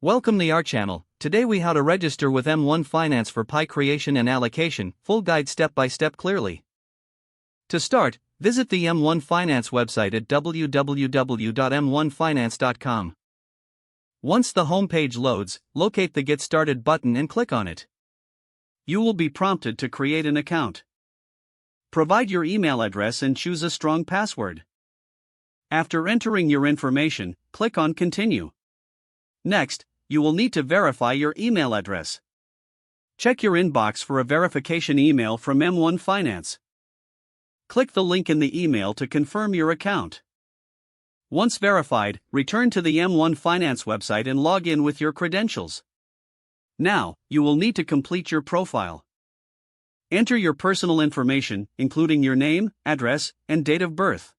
Welcome to our channel. Today we how to register with M1 Finance for Pi creation and allocation, full guide step by step clearly. To start, visit the M1 Finance website at www.m1finance.com. Once the homepage loads, locate the Get Started button and click on it. You will be prompted to create an account. Provide your email address and choose a strong password. After entering your information, click on Continue. Next, you will need to verify your email address. Check your inbox for a verification email from M1 Finance. Click the link in the email to confirm your account. Once verified, return to the M1 Finance website and log in with your credentials. Now, you will need to complete your profile. Enter your personal information, including your name, address, and date of birth.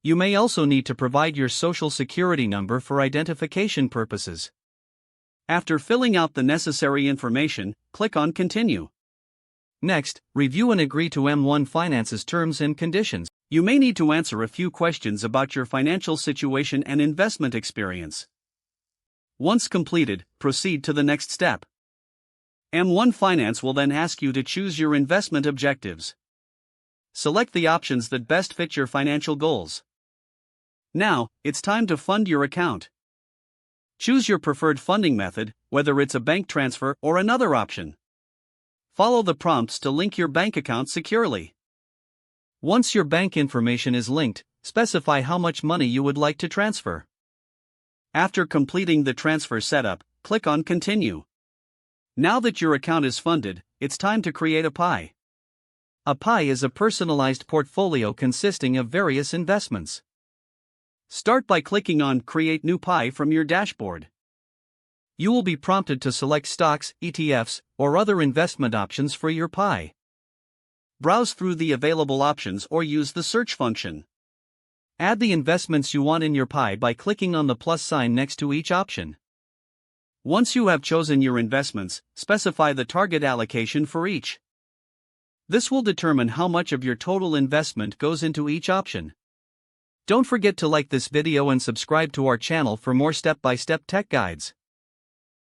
You may also need to provide your social security number for identification purposes. After filling out the necessary information, click on Continue. Next, review and agree to M1 Finance's terms and conditions. You may need to answer a few questions about your financial situation and investment experience. Once completed, proceed to the next step. M1 Finance will then ask you to choose your investment objectives. Select the options that best fit your financial goals. Now, it's time to fund your account. Choose your preferred funding method, whether it's a bank transfer or another option. Follow the prompts to link your bank account securely. Once your bank information is linked, specify how much money you would like to transfer. After completing the transfer setup, click on Continue. Now that your account is funded, it's time to create a Pi. A Pi is a personalized portfolio consisting of various investments. Start by clicking on Create New Pi from your dashboard. You will be prompted to select stocks, ETFs, or other investment options for your Pi. Browse through the available options or use the search function. Add the investments you want in your Pi by clicking on the plus sign next to each option. Once you have chosen your investments, specify the target allocation for each. This will determine how much of your total investment goes into each option. Don't forget to like this video and subscribe to our channel for more step-by-step tech guides.